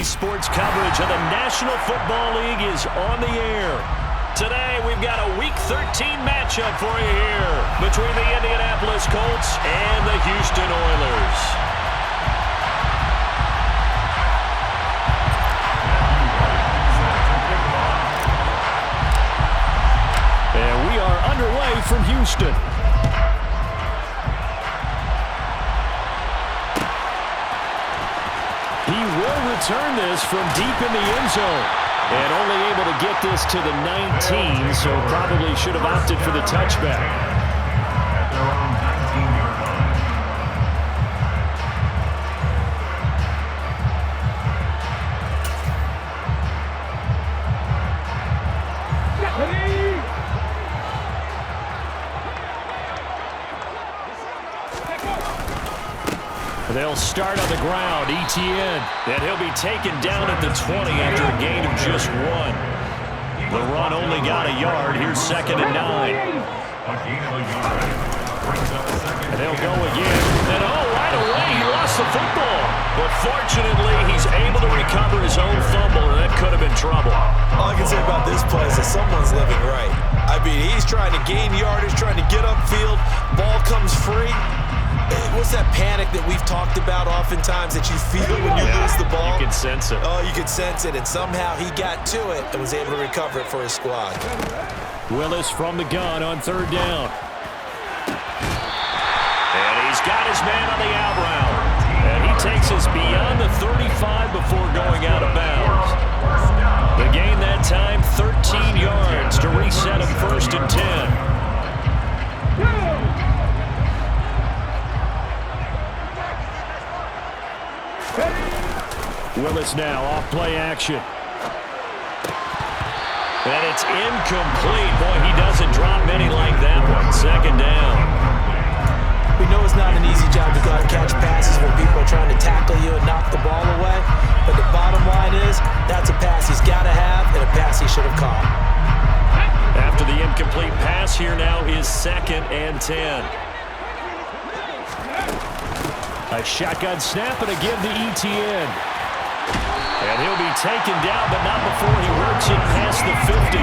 Today's sports coverage of the National Football League is on the air. Today, we've got a Week 13 matchup for you here between the Indianapolis Colts and the Houston Oilers. And we are underway from Houston. He will return this from deep in the end zone. And only able to get this to the 19, so probably should have opted for the touchback. They'll start on the ground, Etienne, and he'll be taken down at the 20 after a gain of just 1. The run only got a yard. Here's 2nd and 9. And they'll go again. And right away, he lost the football. But fortunately, he's able to recover his own fumble, and that could have been trouble. All I can say about this play is that someone's living right. I mean, he's trying to gain yardage, trying to get upfield. Ball comes free. What's that panic that we've talked about oftentimes that you feel when you lose the ball? You can sense it. Oh, you can sense it, and somehow he got to it and was able to recover it for his squad. Willis from the gun on 3rd down. And he's got his man on the out route. And he takes us beyond the 35 before going out of bounds. The gain that time, 13 yards to reset him 1st and 10. Willis now off play action. And it's incomplete. Boy, he doesn't drop many like that one. 2nd down. We know it's not an easy job to go out and catch passes when people are trying to tackle you and knock the ball away. But the bottom line is, that's a pass he's got to have and a pass he should have caught. After the incomplete pass, here now is 2nd and 10. A shotgun snap and a give to Etienne. And he'll be taken down, but not before he works it past the 50.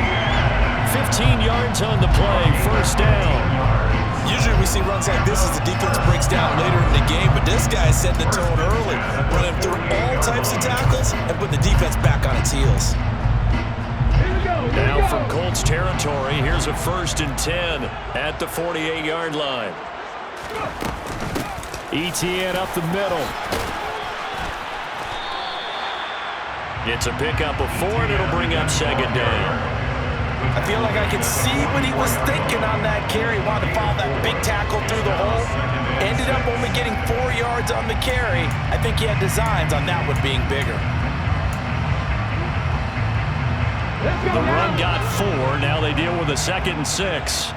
15 yards on the play, 1st down. Usually we see runs like this as the defense breaks down later in the game, but this guy set the tone early, running through all types of tackles and put the defense back on its heels. Now from Colts territory, here's a 1st and 10 at the 48-yard line. Etienne up the middle. It's a pickup of 4, and it'll bring up 2nd down. I feel like I can see what he was thinking on that carry. Wanted to follow that big tackle through the hole. Ended up only getting 4 yards on the carry. I think he had designs on that one being bigger. The run got 4. Now they deal with a 2nd and 6.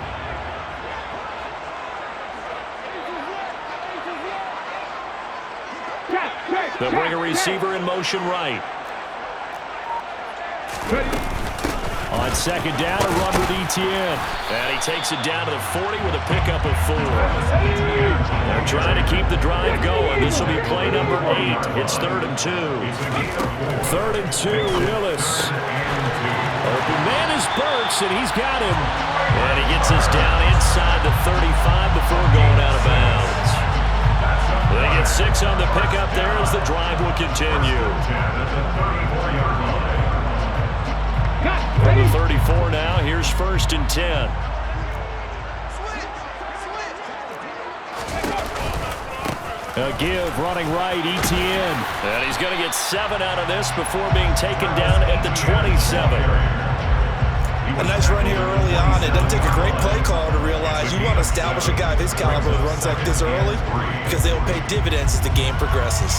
They'll bring a receiver in motion right. On 2nd down, a run with Etienne. And he takes it down to the 40 with a pickup of 4. They're trying to keep the drive going. This will be play number 8. It's 3rd and 2. 3rd and 2, Willis. Open man is Burks, and he's got him. And he gets us down inside the 35 before going out of bounds. They get 6 on the pickup there as the drive will continue. From the 34 now, here's 1st and 10. A give running right, Etienne. And he's going to get 7 out of this before being taken down at the 27. A nice run here early on. It doesn't take a great play caller to realize you want to establish a guy of his caliber who runs like this early because they will pay dividends as the game progresses.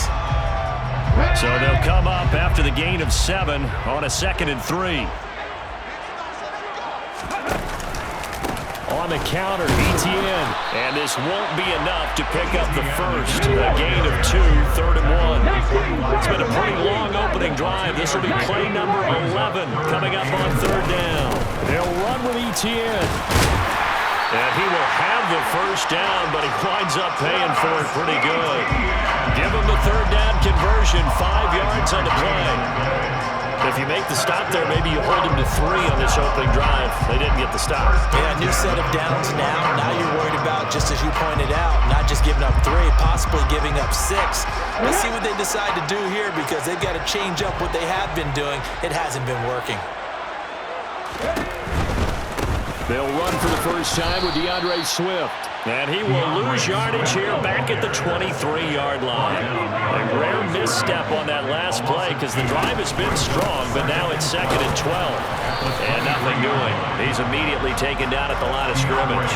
So they'll come up after the gain of 7 on a 2nd and 3. On the counter, Etienne. And this won't be enough to pick up the first. A gain of 2, 3rd and 1. It's been a pretty long opening drive. This will be play number 11 coming up on 3rd down. They'll run with Etienne. And he will have the first down, but he winds up paying for it pretty good. Give him the 3rd down conversion. completion, 5 yards on the play. If you make the stop there, maybe you hold them to 3 on this opening drive. They didn't get the stop. Yeah, new set of downs now. Now you're worried about, just as you pointed out, not just giving up 3, possibly giving up 6. Let's see what they decide to do here, because they've got to change up what they have been doing. It hasn't been working. They'll run for the first time with DeAndre Swift. And he will lose yardage here back at the 23-yard line. A rare misstep on that last play because the drive has been strong, but now it's 2nd and 12. And nothing doing. He's immediately taken down at the line of scrimmage.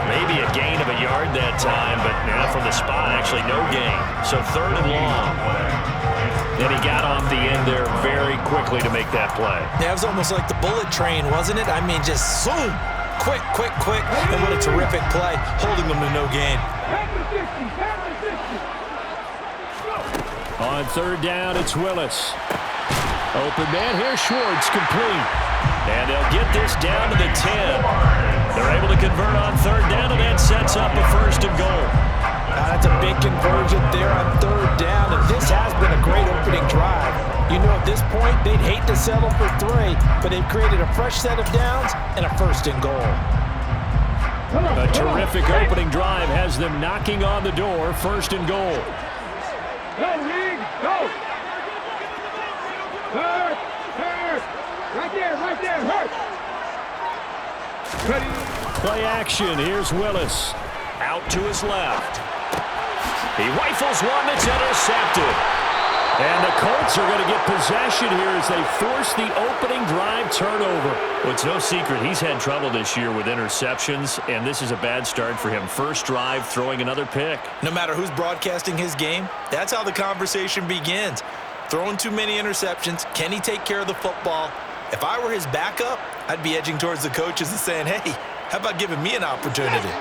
Maybe a gain of a yard that time, but from the spot, actually no gain. So 3rd and long. And he got off the end there very quickly to make that play. Yeah, it was almost like the bullet train, wasn't it? I mean, just zoom. Quick, quick, quick. And what a terrific play, holding them to no gain. On 3rd down, it's Willis. Open man here, Schwartz, complete. And they'll get this down to the 10. They're able to convert on 3rd down, and that sets up a 1st and goal. That's a big conversion there on 3rd down, and this has been a great opening drive. You know, at this point, they'd hate to settle for 3, but they've created a fresh set of downs and a 1st and goal. A terrific opening drive has them knocking on the door, 1st and goal. Go, League, go! Hurt! Right there, hurt! Ready? Play action, here's Willis. Out to his left. He rifles one that's intercepted. And the Colts are going to get possession here as they force the opening drive turnover. Well, it's no secret he's had trouble this year with interceptions, and this is a bad start for him. First drive, throwing another pick. No matter who's broadcasting his game, that's how the conversation begins. Throwing too many interceptions, can he take care of the football? If I were his backup, I'd be edging towards the coaches and saying, hey, how about giving me an opportunity?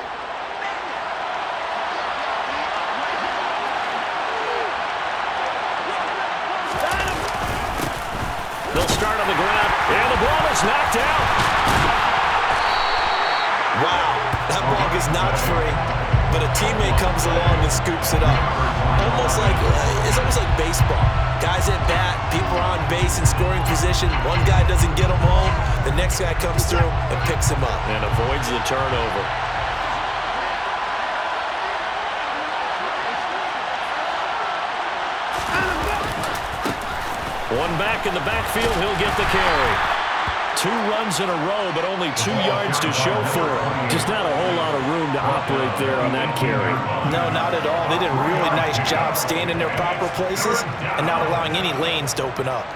They'll start on the ground, and the ball is knocked out. Wow, that ball gets knocked free, but a teammate comes along and scoops it up. It's almost like baseball. Guys at bat, people are on base in scoring position. One guy doesn't get him home, the next guy comes through and picks him up. And avoids the turnover. One back in the backfield, he'll get the carry. 2 runs in a row, but only 2 yards to show for it. Just not a whole lot of room to operate there on that carry. No, not at all. They did a really nice job staying in their proper places and not allowing any lanes to open up.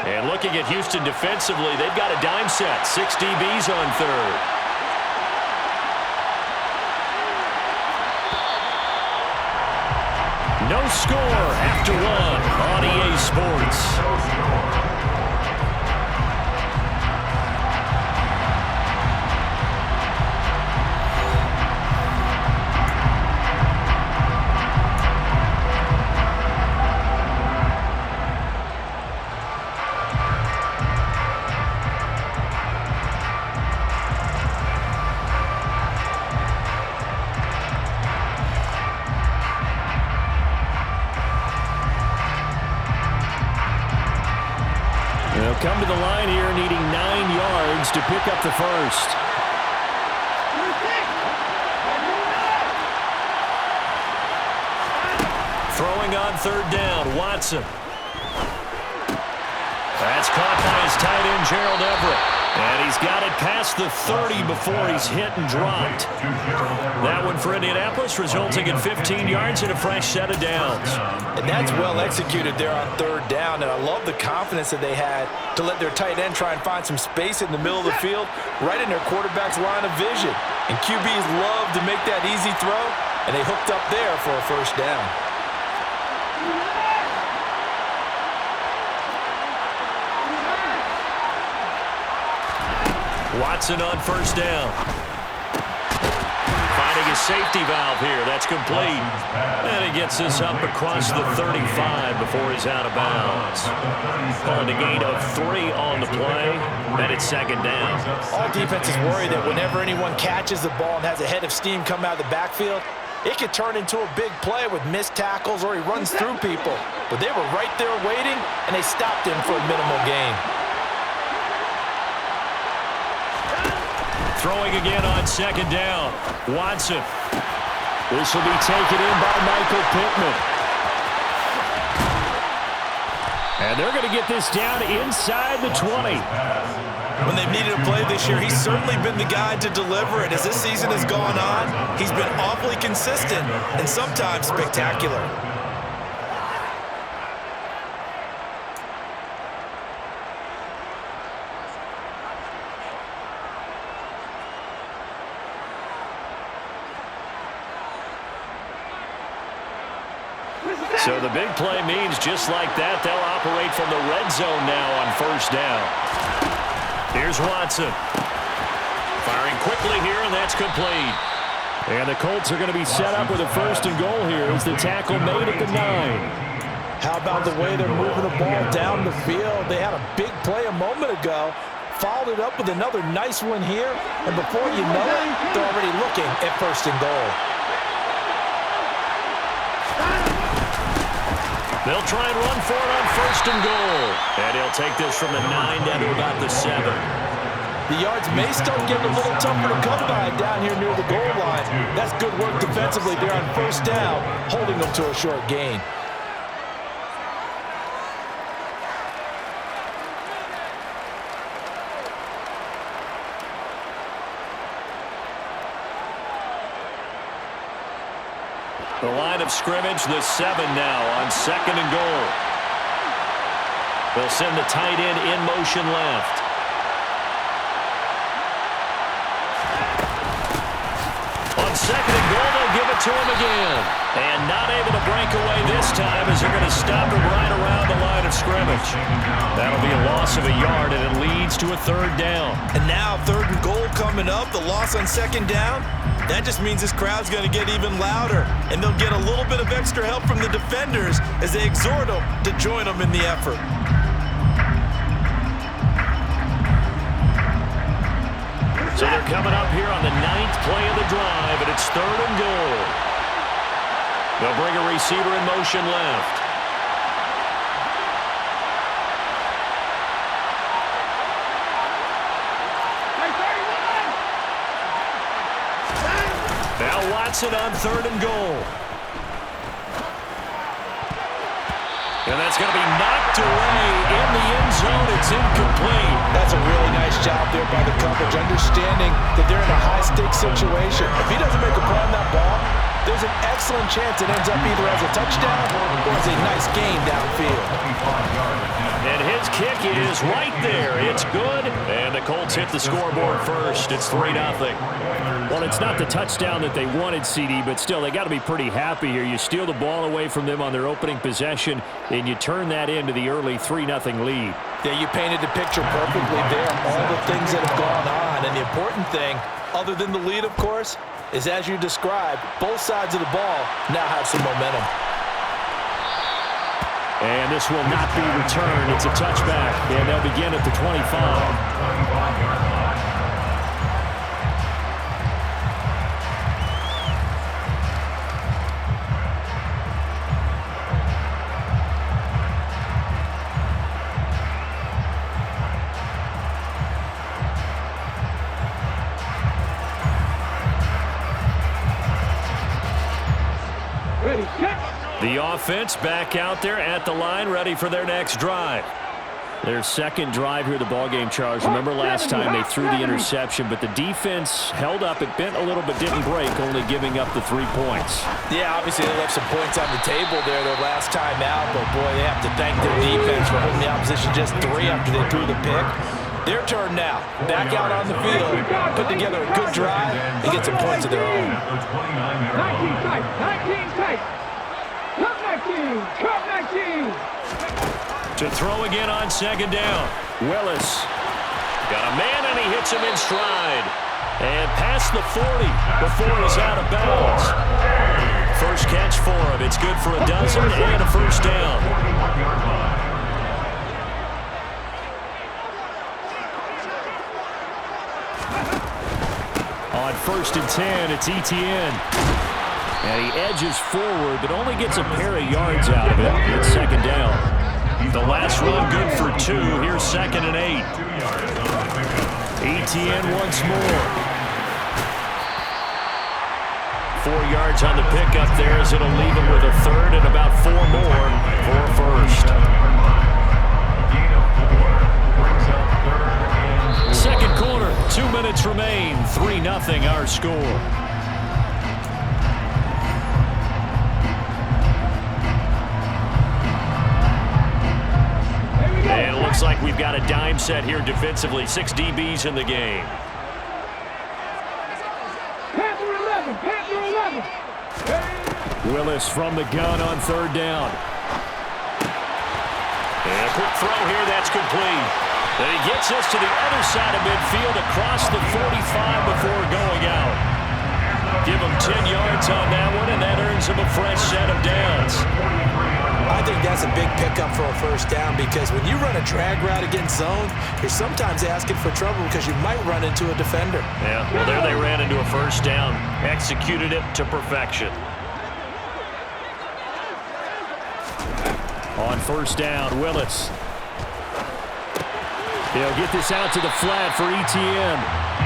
And looking at Houston defensively, they've got a dime set. 6 DBs on 3rd. No score after 1 on EA Sports. They'll come to the line here needing 9 yards to pick up the 1st. Throwing on 3rd down, Watson. That's caught by his tight end, Gerald Everett. And he's got it past the 30 before he's hit and dropped. That one for Indianapolis, resulting in 15 yards and a fresh set of downs. And that's well executed there on 3rd down, and I love the confidence that they had to let their tight end try and find some space in the middle of the field, right in their quarterback's line of vision. And QBs love to make that easy throw, and they hooked up there for a 1st down. Watson on 1st down. Finding his safety valve here. That's complete. And he gets this up across the 35 before he's out of bounds. Calling a gain of 3 on the play, and it's second down. All defenses worry that whenever anyone catches the ball and has a head of steam come out of the backfield, it could turn into a big play with missed tackles or he runs through people. But they were right there waiting, and they stopped him for a minimal gain. Throwing again on second down. Watson. This will be taken in by Michael Pittman. And they're going to get this down inside the 20. When they've needed a play this year, he's certainly been the guy to deliver it. As this season has gone on, he's been awfully consistent and sometimes spectacular. So the big play means just like that, they'll operate from the red zone now on first down. Here's Watson. Firing quickly here, and that's complete. And the Colts are going to be set up with a first and goal here as the tackle made at the 9. How about the way they're moving the ball down the field? They had a big play a moment ago, followed it up with another nice one here, and before you know it, they're already looking at first and goal. They'll try and run for it on first and goal. And he'll take this from the 9 down to about the 7. The yards may start getting a little tougher to come by down here near the goal line. That's good work defensively there on first down, holding them to a short gain. The line of scrimmage, the 7 now on second and goal. They'll send the tight end in motion left. On second and goal, they'll give it to him again. And not able to break away this time as they're going to stop him right around the line of scrimmage. That'll be a loss of a yard, and it leads to a third down. And now third and goal coming up, the loss on second down. That just means this crowd's going to get even louder, and they'll get a little bit of extra help from the defenders as they exhort them to join them in the effort. So they're coming up here on the 9th play of the drive, and it's third and goal. They'll bring a receiver in motion left. Now Watson on third and goal. And that's going to be knocked away in the end zone. It's incomplete. That's a really nice job there by the coverage, understanding that they're in a high-stakes situation. If he doesn't make a play on that ball, there's an excellent chance it ends up either as a touchdown or as a nice gain downfield. And his kick is right there. It's good. And the Colts hit the scoreboard first. It's 3-0. Well, it's not the touchdown that they wanted, CD, but still, they got to be pretty happy here. You steal the ball away from them on their opening possession, and you turn that into the early 3-0 lead. Yeah, you painted the picture perfectly there. All the things that have gone on. And the important thing, other than the lead, of course, is as you described, both sides of the ball now have some momentum. And this will not be returned. It's a touchback, and they'll begin at the 25. The offense back out there at the line, ready for their next drive. Their second drive here, the ballgame, Charles. Remember last time they threw the interception, but the defense held up. It bent a little but didn't break, only giving up the 3 points. Yeah, obviously they left some points on the table there their last time out, but boy, they have to thank their defense for holding the opposition just 3 after they threw the pick. Their turn now. Back out on the field, put together a good drive, and get some points of their own. 19 tight, 19 tight. Cut 19. To throw again on second down. Willis got a man, and he hits him in stride. And past the 40 before he's out of bounds. First catch for him. It's good for a dozen and a first down. On 1st and 10, it's Etienne. And he edges forward, but only gets a pair of yards out of it. It's 2nd down. The last run good for 2. Here's 2nd and 8. Etienne once more. 4 yards on the pickup there as it'll leave him with a 3rd and about 4 more for a first. Second quarter, 2 minutes remain. 3-0 our score. And it looks like we've got a dime set here defensively. 6 DBs in the game. Willis from the gun on 3rd down. And a quick throw here, that's complete. And he gets us to the other side of midfield across the 45 before going out. Give him 10 yards on that one, and that earns him a fresh set of downs. I think that's a big pickup for a first down because when you run a drag route against zone, you're sometimes asking for trouble because you might run into a defender. Yeah, well, there they ran into a first down. Executed it to perfection. On 1st down, Willis. He'll get this out to the flat for Etienne.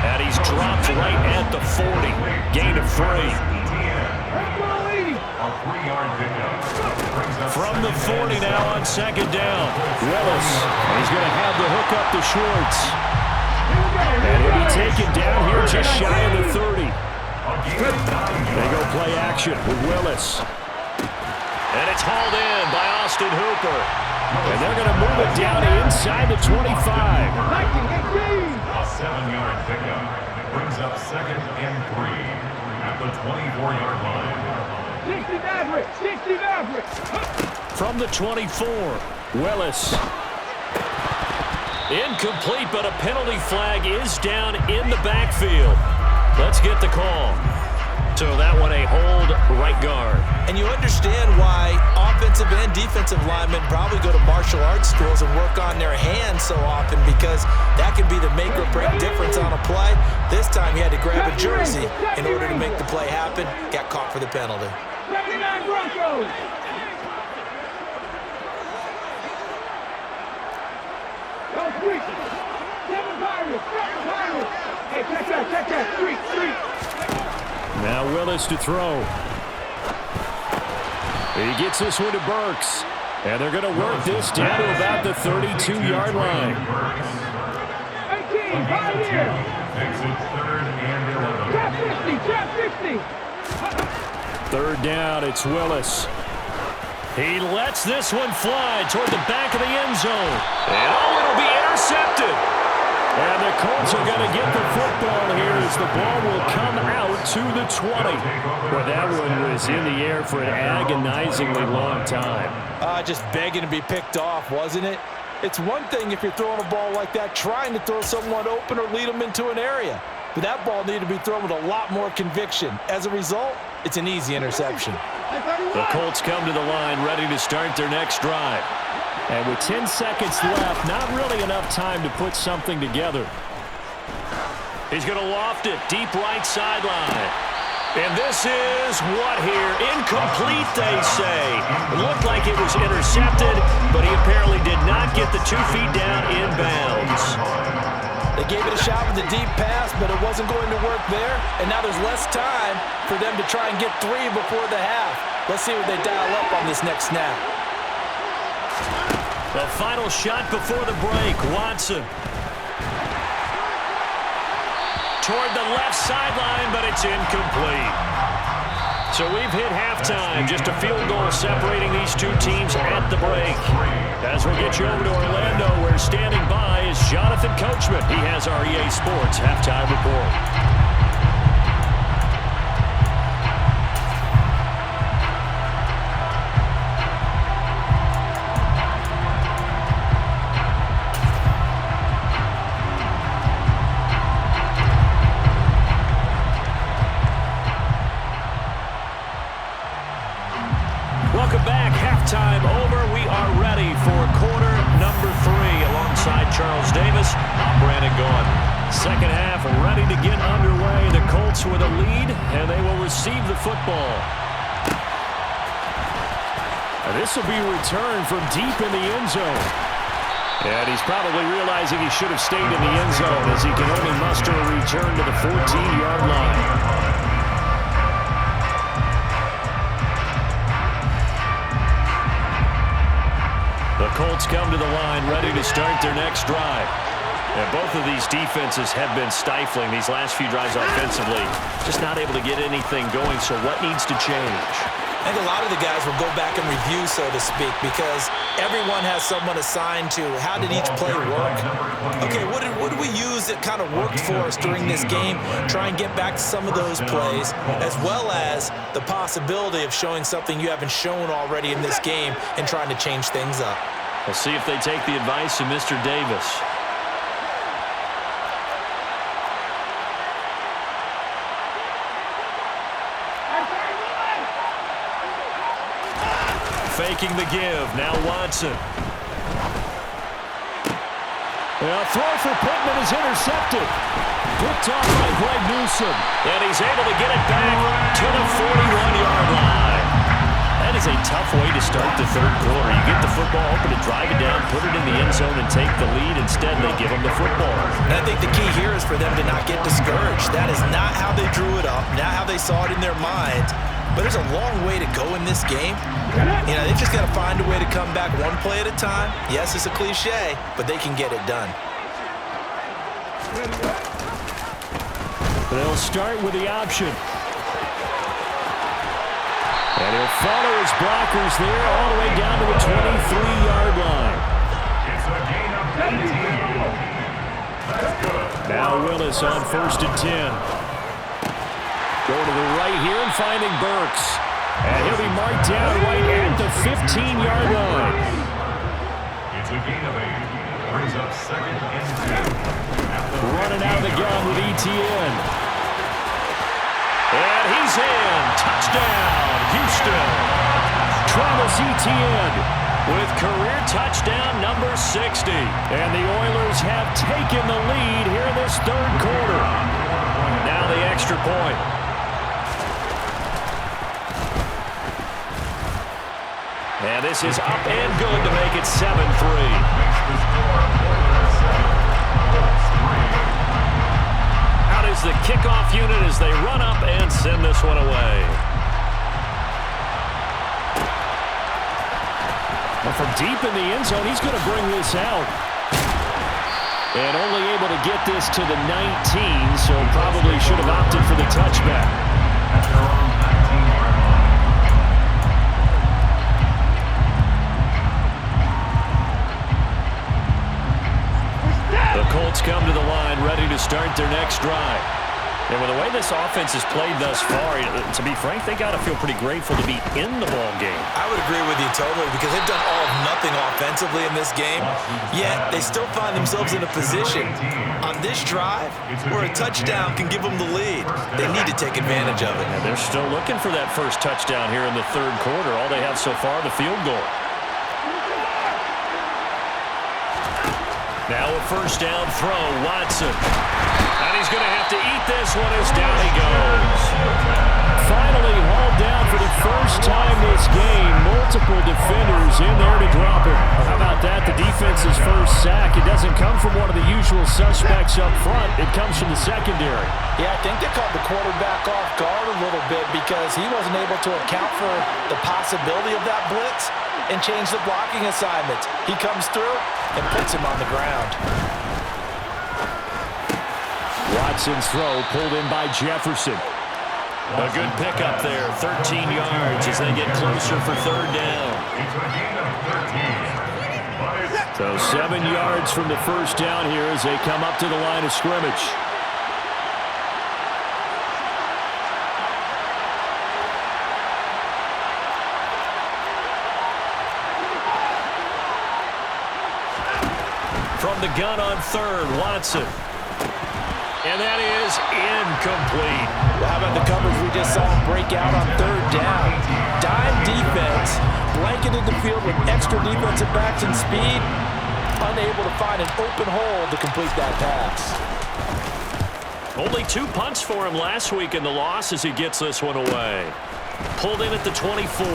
And he's dropped right at the 40. Gain of 3. From the 40 now on 2nd down. Willis. He's going to have the hook up to Schwartz. And he'll be taken down here just shy of the 30. They go play action with Willis. And it's hauled in by Austin Hooper. And they're going to move it down inside the 25. A 7-yard pickup brings up 2nd and 3 at the 24-yard line. 60 Maverick. From the 24, Willis. Incomplete, but a penalty flag is down in the backfield. Let's get the call. So that one a hold right guard. And you understand why offensive and defensive linemen probably go to martial arts schools and work on their hands so often because that can be the make or break difference on a play. This time he had to grab a jersey in order to make the play happen. Got caught for the penalty. 79 Broncos. Go Street. 7 Pirates. Hey, check that. Street. Now Willis to throw. He gets this one to Burks. And they're going to work this down to about the 32-yard line. 18, Pioneer. Exit 3rd and 11. Trap 60. 3rd down, it's Willis. He lets this one fly toward the back of the end zone. And it'll be intercepted. And the Colts are going to get the football here as the ball will come out to the 20. Well, that one was in the air for an agonizingly long time. Just begging to be picked off, wasn't it? It's one thing if you're throwing a ball like that, trying to throw someone open or lead them into an area. But that ball needed to be thrown with a lot more conviction. As a result, it's an easy interception. The Colts come to the line ready to start their next drive. And with 10 seconds left, not really enough time to put something together. He's going to loft it deep right sideline. And this is what here? Incomplete, they say. It looked like it was intercepted, but he apparently did not get the 2 feet down in bounds. They gave it a shot with a deep pass, but it wasn't going to work there. And now there's less time for them to try and get 3 before the half. Let's see what they dial up on this next snap. The final shot before the break, Watson. Toward the left sideline, but it's incomplete. So we've hit halftime. Just a field goal separating these two teams at the break. As we'll get you over to Orlando, where standing by is Jonathan Coachman. He has our EA Sports halftime report. line and gone. Second half ready to get underway. The Colts with a lead, and they will receive the football. And this will be returned from deep in the end zone. And he's probably realizing he should have stayed in the end zone as he can only muster a return to the 14-yard line. The Colts come to the line ready to start their next drive. And both of these defenses have been stifling these last few drives offensively. Just not able to get anything going, so what needs to change? I think a lot of the guys will go back and review, so to speak, because everyone has someone assigned to how did each play work. Okay, what did we use that kind of worked for us during this game? Try and get back to some of those plays, as well as the possibility of showing something you haven't shown already in this game and trying to change things up. We'll see if they take the advice of Mr. Davis. Faking the give. Now Watson. A throw for Pittman is intercepted. Picked off by Greg Newsome. And he's able to get it back to the 41-yard line. That is a tough way to start the third quarter. You get the football open to drive it down, put it in the end zone, and take the lead. Instead, they give him the football. And I think the key here is for them to not get discouraged. That is not how they drew it up, not how they saw it in their mind. But there's a long way to go in this game. You know, they've just got to find a way to come back one play at a time. Yes, it's a cliche, but they can get it done. They'll start with the option. And he'll follow his blockers there all the way down to the 23-yard line. It's a gain of 18. Now Willis on 1st and 10. Going to the right here and finding Burks. And he'll be marked down right at the 15-yard line. It's a gain of 8. Brings up 2nd and 10. Running out of the gun with Etienne. And he's in. Touchdown, Houston. Travis Etienne with career touchdown number 60. And the Oilers have taken the lead here in this third quarter. Now the extra point. And this is up and good to make it 7-3. Out is the kickoff unit as they run up and send this one away. And from deep in the end zone, he's going to bring this out. And only able to get this to the 19, so probably should have opted for the touchback. The Colts come to the line ready to start their next drive. And with the way this offense has played thus far, to be frank, they got to feel pretty grateful to be in the ball game. I would agree with you totally because they've done all of nothing offensively in this game, yet they still find themselves in a position on this drive where a touchdown can give them the lead. They need to take advantage of it. And they're still looking for that first touchdown here in the third quarter. All they have so far, the field goal. Now a first down throw, Watson. And he's going to have to eat this one as down he goes. Finally hauled down for the first time this game. Multiple defenders in there to drop him. How about that? The defense's first sack. It doesn't come from one of the usual suspects up front. It comes from the secondary. Yeah, I think they caught the quarterback off guard a little bit because he wasn't able to account for the possibility of that blitz and change the blocking assignments. He comes through and puts him on the ground. Watson's throw pulled in by Jefferson. A good pickup there, 13 yards as they get closer for third down. So 7 yards from the first down here as they come up to the line of scrimmage. From the gun on third, Watson. And that is incomplete. Well, how about the coverage we just saw him break out on third down? Dime defense, blanketed the field with extra defensive backs and speed. unable to find an open hole to complete that pass. Only 2 punts for him last week in the loss as he gets this one away. Pulled in at the 24.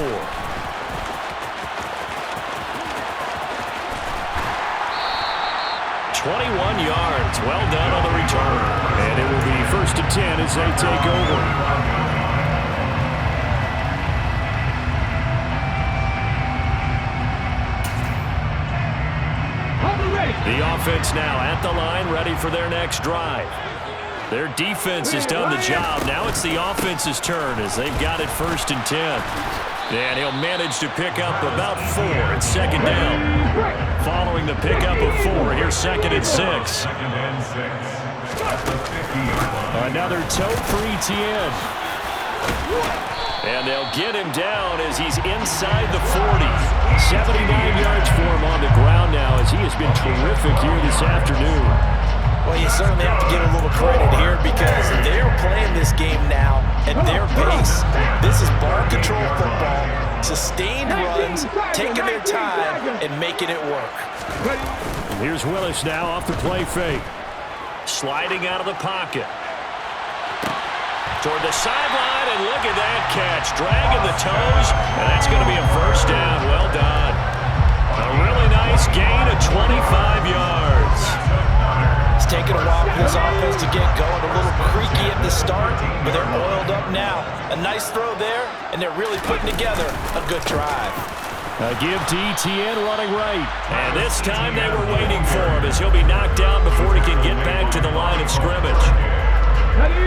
21 yards. Well done on the return. And it will be 1st and 10 as they take over. The offense now at the line, ready for their next drive. Their defense has done the job. Now it's the offense's turn as they've got it 1st and 10. And he'll manage to pick up about 4 at 2nd down. Following the pickup of 4, here's 2nd and 6. Another toe for Etienne. And they'll get him down as he's inside the 40. 79 yards for him on the ground now as he has been terrific here this afternoon. Well, you certainly have to give a little credit here because they're playing this game now at their pace. This is ball control football, sustained runs, taking their time, and making it work. Here's Willis now off the play fake. Sliding out of the pocket. Toward the sideline, and look at that catch. Dragging the toes, and that's going to be a 1st down. Well done. A really nice gain of 25 yards. It's taken a while for this offense to get going. A little creaky at the start, but they're oiled up now. A nice throw there, and they're really putting together a good drive. A give to Etienne running right. And this time they were waiting for him as he'll be knocked down before he can get back to the line of scrimmage.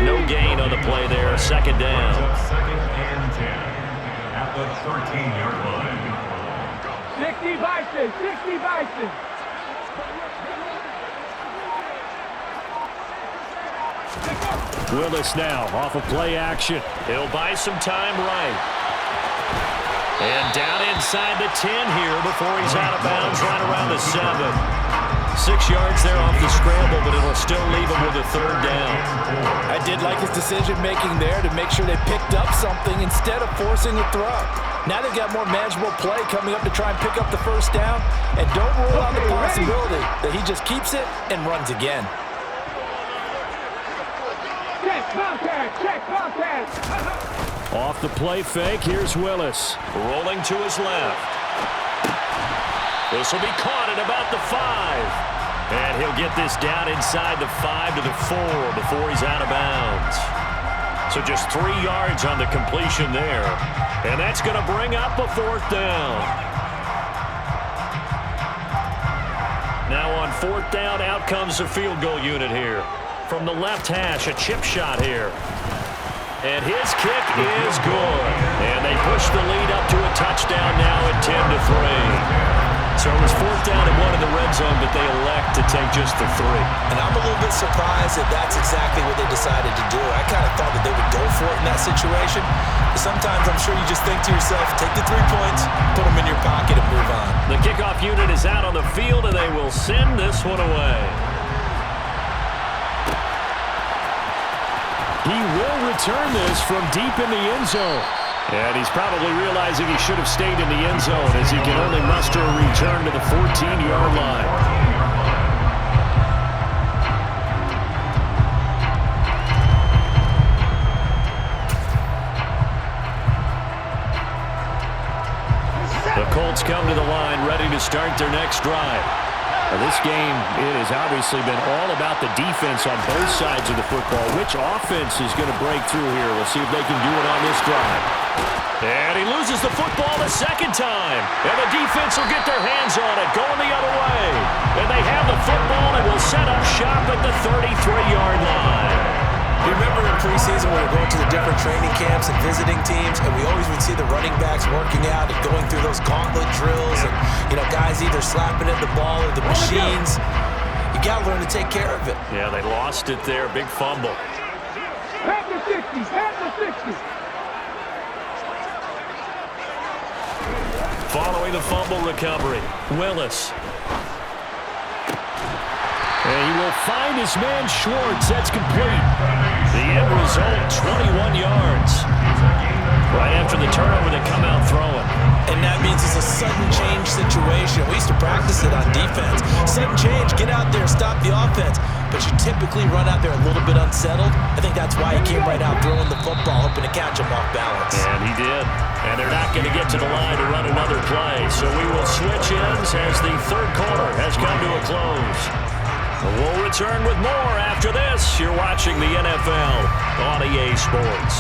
No gain on the play there. 2nd down. 2nd and 10 at the 13-yard line. 60 Bison, 60 Bison. Willis now off of play action. He'll buy some time right. And down inside the 10 here before he's out of bounds right around the 7. 6 yards there off the scramble, but it'll still leave him with a 3rd down. I did like his decision-making there to make sure they picked up something instead of forcing a throw. Now they've got more manageable play coming up to try and pick up the 1st down, and don't rule out the possibility that he just keeps it and runs again. Check contact, check contact. Off the play fake, here's Willis. Rolling to his left. This will be caught at about the 5. And he'll get this down inside the 5 to the 4 before he's out of bounds. So just 3 yards on the completion there. And that's going to bring up a 4th down. Now on 4th down, out comes the field goal unit here. From the left hash, a chip shot here. And his kick is good. And they push the lead up to a touchdown now at 10 to 3. So it was 4th down and 1 in the red zone, but they elect to take just the 3. And I'm a little bit surprised that that's exactly what they decided to do. I kind of thought that they would go for it in that situation. But sometimes I'm sure you just think to yourself, take the 3 points, put them in your pocket, and move on. The kickoff unit is out on the field, and they will send this one away. He will return this from deep in the end zone. And he's probably realizing he should have stayed in the end zone as he can only muster a return to the 14-yard line. The Colts come to the line ready to start their next drive. Now this game, it has obviously been all about the defense on both sides of the football. Which offense is going to break through here? We'll see if they can do it on this drive. And he loses the football the 2nd time. And the defense will get their hands on it, going the other way. And they have the football and will set up shop at the 33-yard line. You remember in preseason when we were going to the different training camps and visiting teams, and we always would see the running backs working out and going through those gauntlet drills, and guys either slapping at the ball or the machines. You got to learn to take care of it. Yeah, they lost it there. Big fumble. Pass the 60, pass the 60. Following the fumble recovery, Willis. And he will find his man Schwartz. That's complete. The end result, 21 yards. Right after the turnover, they come out throwing. And that means it's a sudden change situation. formation. We used to practice it on defense. Sudden change, get out there, stop the offense. But you typically run out there a little bit unsettled. I think that's why he came right out throwing the football, hoping to catch him off balance. And he did. And they're not going to get to the line to run another play. So we will switch ends as the third quarter has come to a close. We'll return with more after this. You're watching the NFL on EA Sports.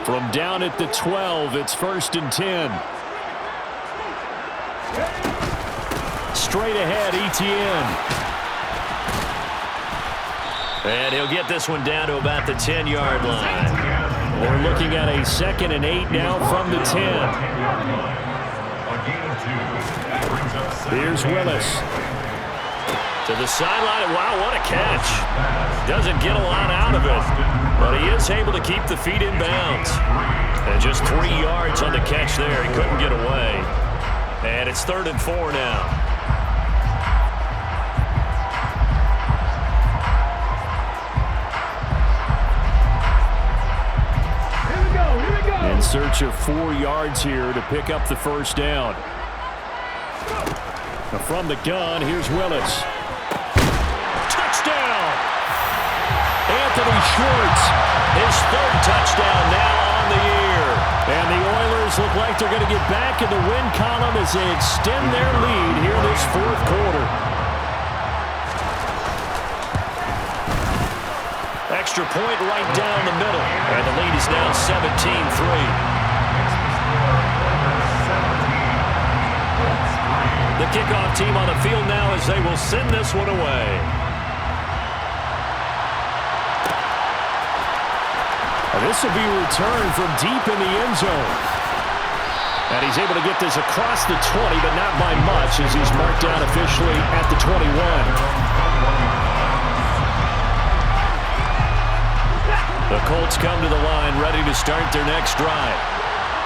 From down at the 12, it's 1st and 10. Straight ahead, Etienne. And he'll get this one down to about the 10-yard line. We're looking at a 2nd and 8 now from the 10. Here's Willis. To the sideline. Wow, what a catch. Doesn't get a lot out of it, but he is able to keep the feet in bounds. And just 3 yards on the catch there. He couldn't get away. And it's 3rd and 4 now. In search of 4 yards here to pick up the first down. Now from the gun, here's Willis. Touchdown! Anthony Schwartz, his 3rd touchdown now on the year. And the Oilers look like they're going to get back in the win column as they extend their lead here this 4th quarter. Extra point right down the middle. And the lead is now 17-3. The kickoff team on the field now as they will send this one away. This will be returned from deep in the end zone. And he's able to get this across the 20, but not by much as he's marked down officially at the 21. The Colts come to the line ready to start their next drive.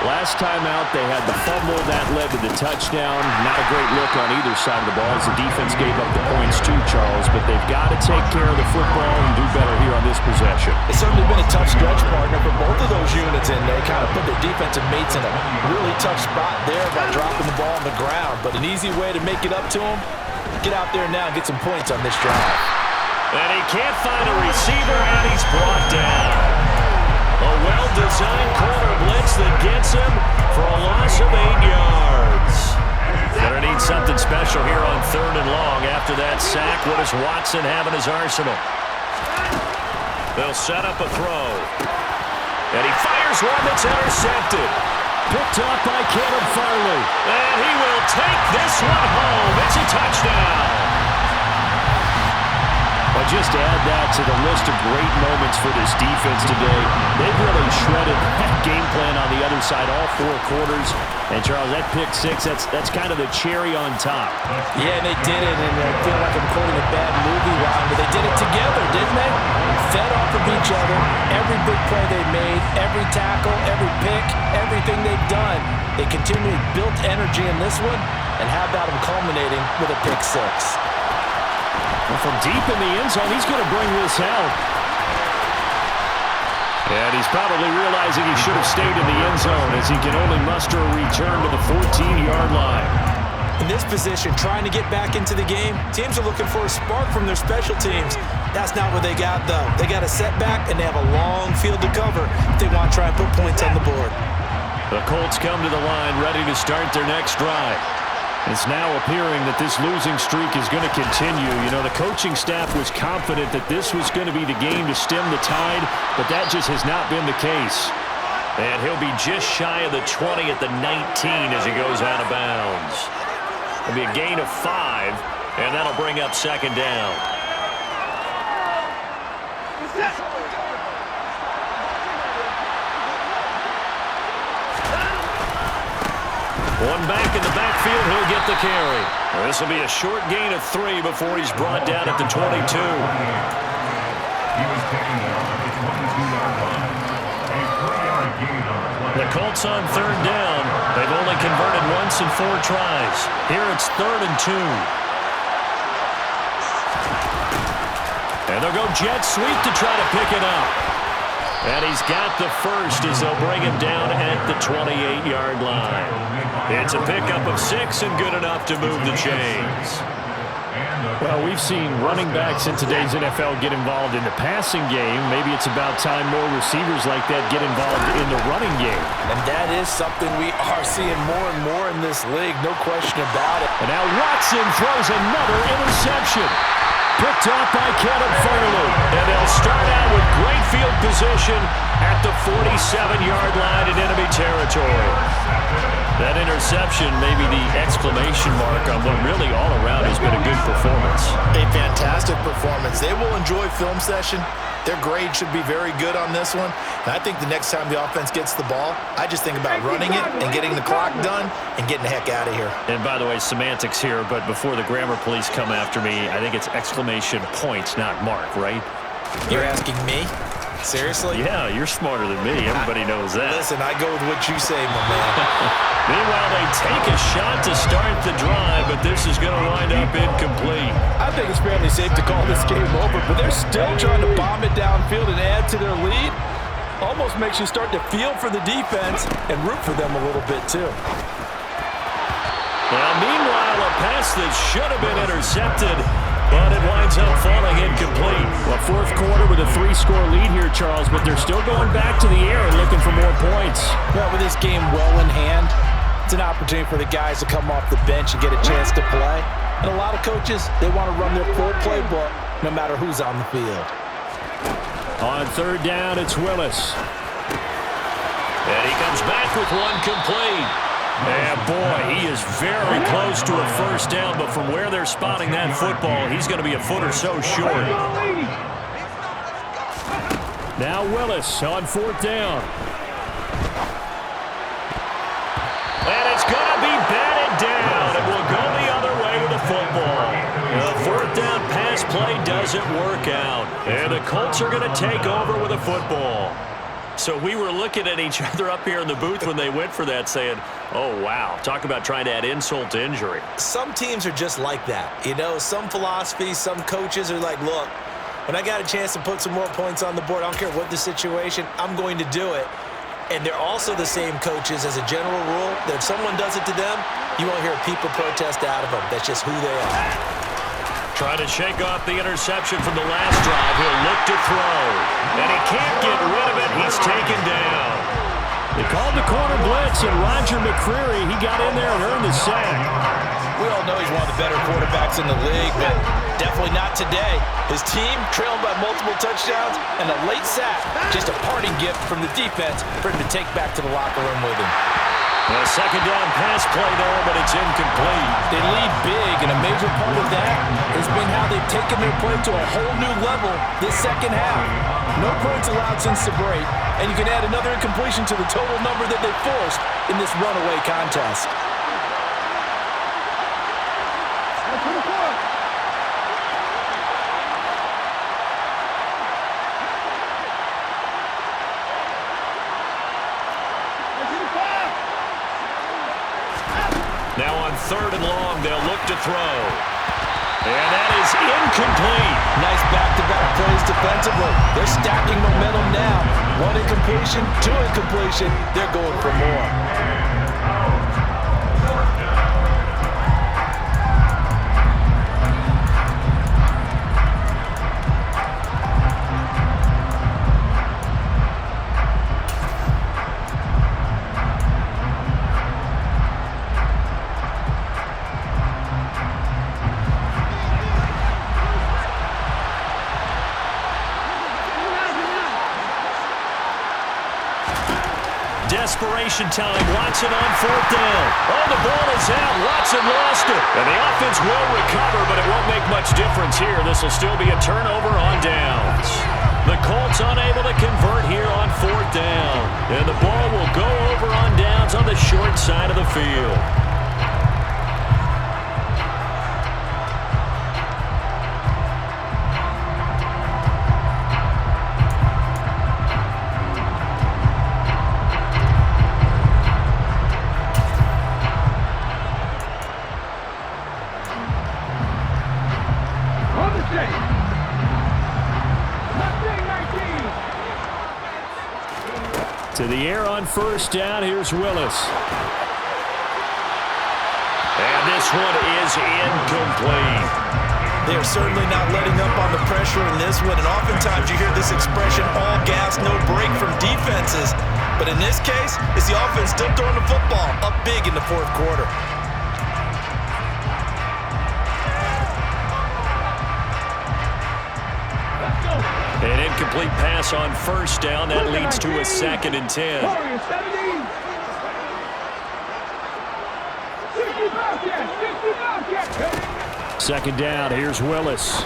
Last time out, they had the fumble that led to the touchdown. Not a great look on either side of the ball as the defense gave up the points too, Charles, but they've got to take care of the football and do better here on this possession. It's certainly been a tough stretch, partner, for both of those units, and they kind of put their defensive mates in a really tough spot there by dropping the ball on the ground. But an easy way to make it up to them, get out there now and get some points on this drive. And he can't find a receiver, and he's brought down. A well-designed corner blitz that gets him for a loss of 8 yards. Gonna need something special here on 3rd and long. After that sack, what does Watson have in his arsenal? They'll set up a throw. And he fires one that's intercepted. Picked up by Caleb Farley. And he will take this one home. It's a touchdown. Well, just add that to the list of great moments for this defense today. They've really shredded that game plan on the other side all 4 quarters. And, Charles, that pick 6, that's kind of the cherry on top. Yeah, and they did it, and I feel like I'm quoting a bad movie line, but they did it together, didn't they? Fed off of each other, every big play they made, every tackle, every pick, everything they've done. They continually built energy in this one, and how about them culminating with a pick 6? And from deep in the end zone, he's going to bring this out. And he's probably realizing he should have stayed in the end zone as he can only muster a return to the 14-yard line. In this position, trying to get back into the game, teams are looking for a spark from their special teams. That's not what they got, though. They got a setback, and they have a long field to cover if they want to try and put points on the board. The Colts come to the line ready to start their next drive. It's now appearing that this losing streak is going to continue. You know, the coaching staff was confident that this was going to be the game to stem the tide, but that just has not been the case. And he'll be just shy of the 20 at the 19 as he goes out of bounds. It'll be a gain of 5, and that'll bring up 2nd down. One back in the backfield, he'll get the carry. This will be a short gain of 3 before he's brought down at the 22. He was taken down at the 22-yard line. A 3-yard gain on the play. The Colts on 3rd down. They've only converted once in 4 tries. Here it's 3rd and 2. And they'll go jet sweep to try to pick it up. And he's got the first as they'll bring him down at the 28-yard line. It's a pickup of 6 and good enough to move the chains. Well, we've seen running backs in today's NFL get involved in the passing game. Maybe it's about time more receivers like that get involved in the running game. And that is something we are seeing more and more in this league, no question about it. And now Watson throws another interception. Picked off by Caleb Farley. And they'll start out with great field position at the 47-yard line in enemy territory. That interception may be the exclamation mark on what really all around has been a good performance. A fantastic performance. They will enjoy film session. Their grade should be very good on this one. And I think the next time the offense gets the ball, I just think about running it and getting the clock done and getting the heck out of here. And by the way, semantics here, but before the grammar police come after me, I think it's exclamation points, not mark, right? You're asking me? Seriously? Yeah, you're smarter than me. Everybody knows that. Listen, I go with what you say, my man. Meanwhile, they take a shot to start the drive, but this is going to wind up incomplete. I think it's fairly safe to call this game over, but they're still trying to bomb it downfield and add to their lead. Almost makes you start to feel for the defense and root for them a little bit, too. Now, meanwhile, a pass that should have been intercepted, but it winds up falling incomplete. Well, fourth quarter with a 3-score lead here, Charles, but they're still going back to the air and looking for more points. Well, with this game well in hand, it's an opportunity for the guys to come off the bench and get a chance to play. And a lot of coaches, they want to run their full playbook no matter who's on the field. On third down, it's Willis. And he comes back with one complete. And boy, he is very close to a first down, but from where they're spotting that football, he's going to be a foot or so short. Now Willis on fourth down. And it's going to be batted down. It will go the other way with the football. The fourth down pass play doesn't work out. And the Colts are going to take over with a football. So we were looking at each other up here in the booth when they went for that saying, oh, wow, talk about trying to add insult to injury. Some teams are just like that. You know, some philosophies, some coaches are like, look, when I got a chance to put some more points on the board, I don't care what the situation, I'm going to do it. And they're also the same coaches as a general rule that if someone does it to them, you won't hear people protest out of them. That's just who they are. Trying to shake off the interception from the last drive. He'll look to throw. And he can't get rid of it. He's taken down. They called the corner blitz, and Roger McCreary, he got in there and earned the sack. We all know he's one of the better quarterbacks in the league, but definitely not today. His team trailing by multiple touchdowns and a late sack. Just a parting gift from the defense for him to take back to the locker room with him. A second down pass play there, but it's incomplete. They lead big, and a major part of that has been how they've taken their play to a whole new level this second half. No points allowed since the break, and you can add another incompletion to the total number that they forced in this runaway contest. Now on third and long, they'll look to throw. And that is incomplete. Nice back-to-back plays defensively. They're stacking momentum now. One incompletion, two incompletion. They're going for more. Desperation time. Watson on fourth down. Oh, the ball is out. Watson lost it. And the offense will recover, but it won't make much difference here. This will still be a turnover on downs. The Colts unable to convert here on fourth down. And the ball will go over on downs on the short side of the field. To the air on first down. Here's Willis. And this one is incomplete. They're certainly not letting up on the pressure in this one, and oftentimes you hear this expression, all gas, no break from defenses. But in this case, it's the offense still throwing the football up big in the fourth quarter. An incomplete pass on first down. That leads to a 2nd and 10. Warriors 70. 60 Bobcats, 60 Bobcats. Second down. Here's Willis.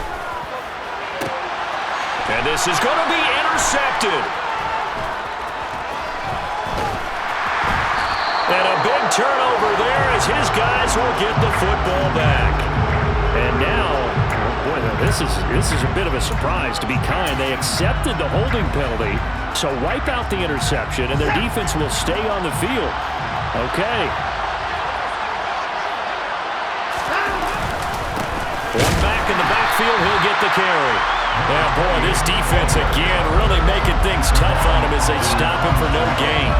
And this is going to be intercepted. And a big turnover there as his guys will get the football back. And now, boy, this is a bit of a surprise, to be kind. They accepted the holding penalty, so wipe out the interception, and their defense will stay on the field. Okay. One back in the backfield, he'll get the carry. Yeah, boy, this defense again really making things tough on him as they stop him for no gain.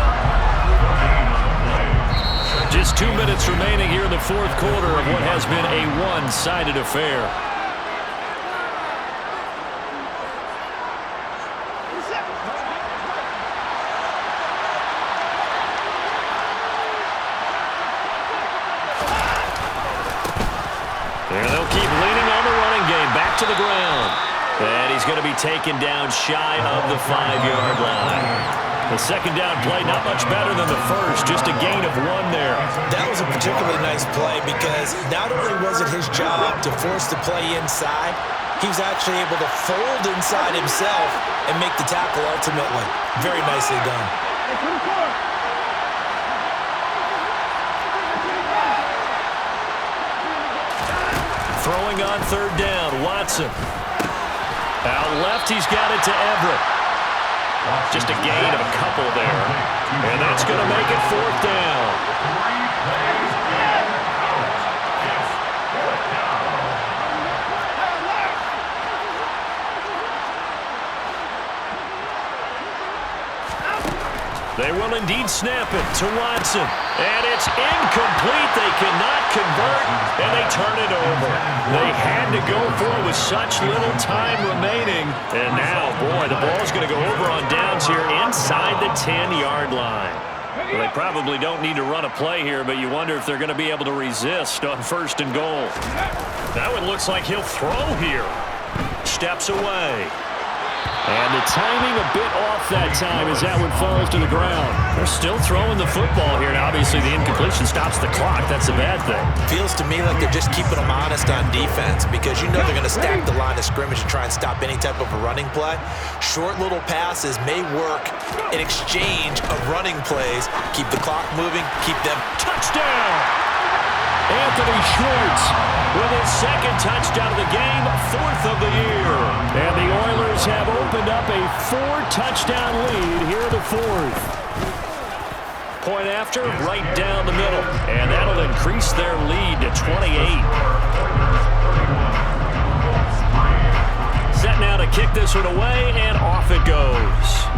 Just 2 minutes remaining here in the fourth quarter of what has been a one-sided affair. And they'll keep leaning on the running game. Back to the ground. And he's going to be taken down shy of the 5-yard line. The second down play, not much better than the first, just a gain of 1 there. That was a particularly nice play because not only was it his job to force the play inside, he was actually able to fold inside himself and make the tackle ultimately. Very nicely done. Throwing on third down, Watson. Out left, he's got it to Everett. Just a gain of a couple there. And that's going to make it fourth down. They will indeed snap it to Watson. And it's incomplete. They cannot convert, and they turn it over. They had to go for it with such little time remaining. And now, boy, the ball's going to go over on downs here inside the 10-yard line. Well, they probably don't need to run a play here, but you wonder if they're going to be able to resist on first and goal. That one looks like he'll throw here. Steps away. And the timing a bit off that time as that one falls to the ground. They're still throwing the football here, and obviously the incompletion stops the clock. That's a bad thing. Feels to me like they're just keeping them honest on defense because you know they're going to stack the line of scrimmage and try and stop any type of a running play. Short little passes may work in exchange of running plays. Keep the clock moving, keep them. Touchdown! Anthony Schwartz with his second touchdown of the game, 4th of the year. And the Oilers have opened up a 4-touchdown lead here in the fourth. Point after, right down the middle. And that'll increase their lead to 28. Set now to kick this one away, and off it goes.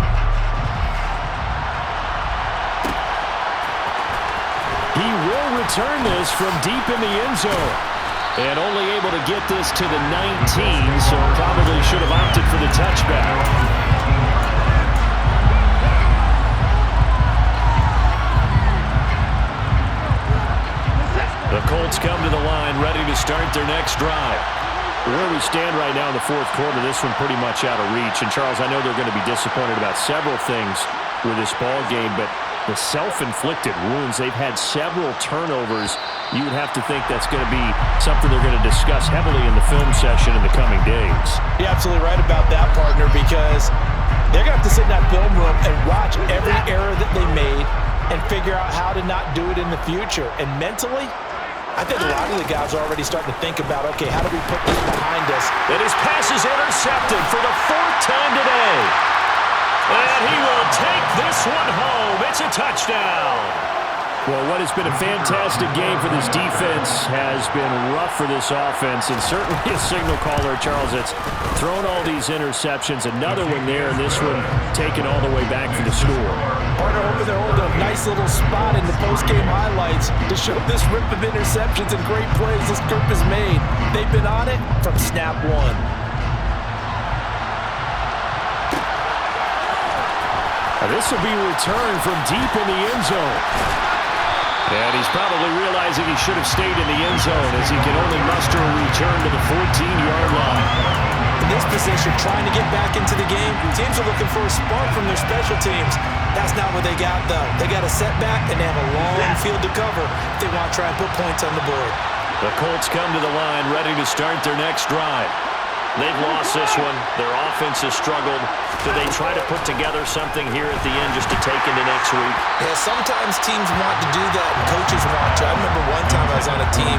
He will return this from deep in the end zone. And only able to get this to the 19, so probably should have opted for the touchback. The Colts come to the line, ready to start their next drive. Where we stand right now in the fourth quarter, this one pretty much out of reach. And, Charles, I know they're going to be disappointed about several things with this ball game, but the self-inflicted wounds, they've had several turnovers. You would have to think that's going to be something they're going to discuss heavily in the film session in the coming days. You're absolutely right about that, partner, because they're going to have to sit in that film room and watch every error that they made and figure out how to not do it in the future. And mentally, I think a lot of the guys are already starting to think about, okay, how do we put this behind us? And his pass is intercepted for the 4th time today. And he will take this one home. It's a touchdown. Well, what has been a fantastic game for this defense has been rough for this offense, and certainly a signal caller, Charles, that's thrown all these interceptions. Another one there, and this one taken all the way back for the score. Partner, hoping they're holding a nice little spot in the post-game highlights to show this rip of interceptions and great plays this group has made. They've been on it from snap one. Now this will be returned from deep in the end zone. And he's probably realizing he should have stayed in the end zone as he can only muster a return to the 14-yard line. In this position, trying to get back into the game, teams are looking for a spark from their special teams. That's not what they got, though. They got a setback, and they have a long field to cover if they want to try and put points on the board. The Colts come to the line ready to start their next drive. They've lost this one. Their offense has struggled. Do they try to put together something here at the end just to take into next week? Yeah, sometimes teams want to do that, and coaches want to. I remember one time I was on a team,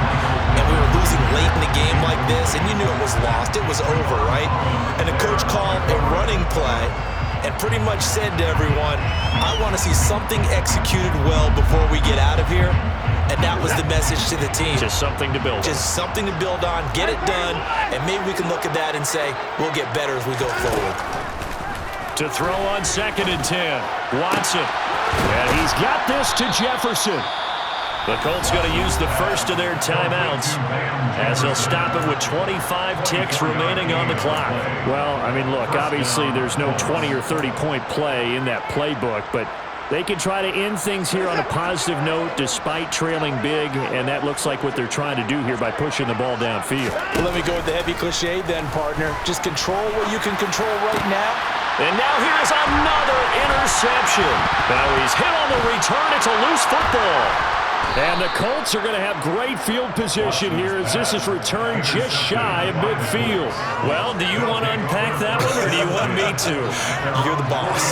and we were losing late in the game like this, and you knew it was lost. It was over, right? And the coach called a running play and pretty much said to everyone, I want to see something executed well before we get out of here. And that was the message to the team. Just something to build on. Just something to build on, get it done, and maybe we can look at that and say, we'll get better as we go forward. To throw on 2nd and 10, Watson. And he's got this to Jefferson. The Colts going to use the first of their timeouts as they'll stop it with 25 ticks remaining on the clock. Well, I mean, look, obviously there's no 20 or 30-point play in that playbook, but they can try to end things here on a positive note despite trailing big, and that looks like what they're trying to do here by pushing the ball downfield. Well, let me go with the heavy cliche then, partner. Just control what you can control right now. And now here's another interception. Now he's hit on the return. It's a loose football. And the Colts are going to have great field position here as this is returned just shy of midfield. Well, do you want to unpack that one, or do you want me to? You're the boss.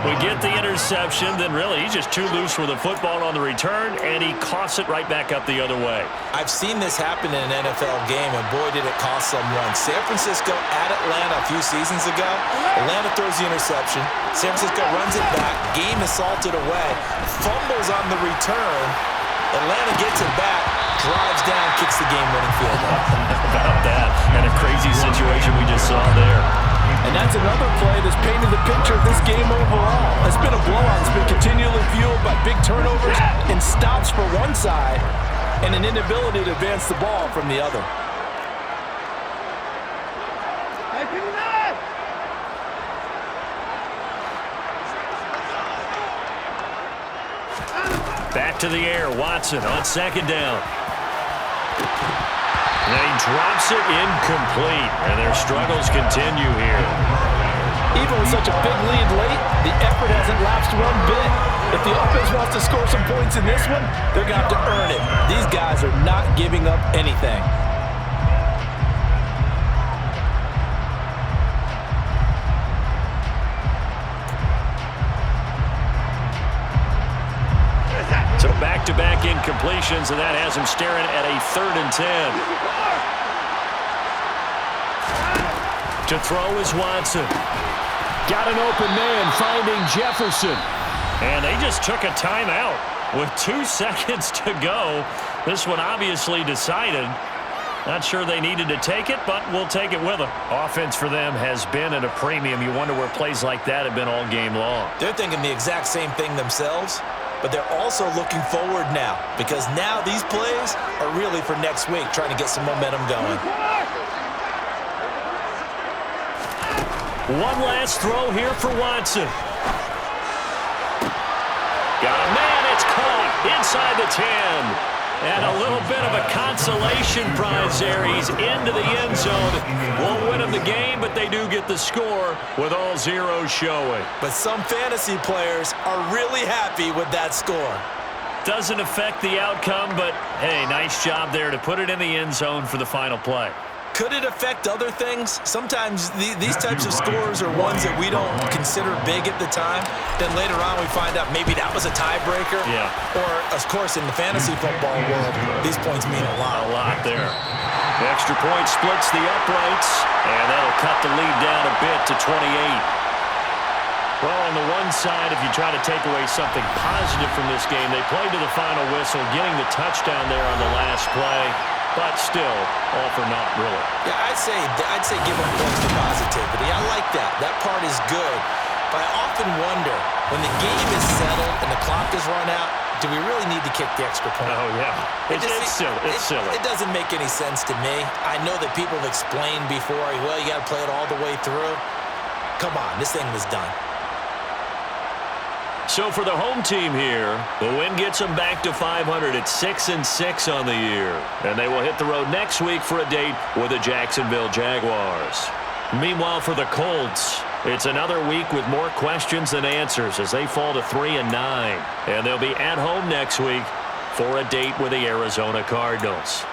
We get the interception, then really he's just too loose with the football on the return, and he coughs it right back up the other way. I've seen this happen in an NFL game, and boy, did it cost someone. San Francisco at Atlanta a few seasons ago. Atlanta throws the interception. San Francisco runs it back. Game is salted away. Fumbles on the return. Atlanta gets it back, drives down, kicks the game-winning field goal. About that, and a crazy situation we just saw there. And that's another play that's painted the picture of this game overall. It's been a blowout. It's been continually fueled by big turnovers and stops for one side and an inability to advance the ball from the other. Back to the air, Watson on 2nd down. And he drops it incomplete, and their struggles continue here. Even with such a big lead late, the effort hasn't lapsed one bit. If the offense wants to score some points in this one, they're going to have to earn it. These guys are not giving up anything. So back-to-back incompletions, and that has him staring at a 3rd and 10. To throw is Watson. Got an open man finding Jefferson. And they just took a timeout with 2 seconds to go. This one obviously decided. Not sure they needed to take it, but we'll take it with them. Offense for them has been at a premium. You wonder where plays like that have been all game long. They're thinking the exact same thing themselves, but they're also looking forward now because now these plays are really for next week, trying to get some momentum going. One last throw here for Watson. Got a man, it's caught inside the 10. And a little bit of a consolation prize there. He's into the end zone. Won't win him the game, but they do get the score with all zeros showing. But some fantasy players are really happy with that score. Doesn't affect the outcome, but hey, nice job there to put it in the end zone for the final play. Could it affect other things? Sometimes these types of scores are ones that we don't consider big at the time. Then later on we find out maybe that was a tiebreaker. Yeah. Or, of course, in the fantasy football world, these points mean a lot. A lot there. The extra point splits the uprights, and that'll cut the lead down a bit to 28. Well, on the one side, if you try to take away something positive from this game, they played to the final whistle, getting the touchdown there on the last play, but still, all for naught, really. Yeah, I'd say give them points for positivity. I like that. That part is good. But I often wonder, when the game is settled and the clock is run out, do we really need to kick the extra point? Oh, yeah. It's silly. It's silly. It doesn't make any sense to me. I know that people have explained before, well, you got to play it all the way through. Come on, this thing was done. So for the home team here, the win gets them back to 500 at 6-6 on the year. And they will hit the road next week for a date with the Jacksonville Jaguars. Meanwhile, for the Colts, it's another week with more questions than answers as they fall to 3-9. And they'll be at home next week for a date with the Arizona Cardinals.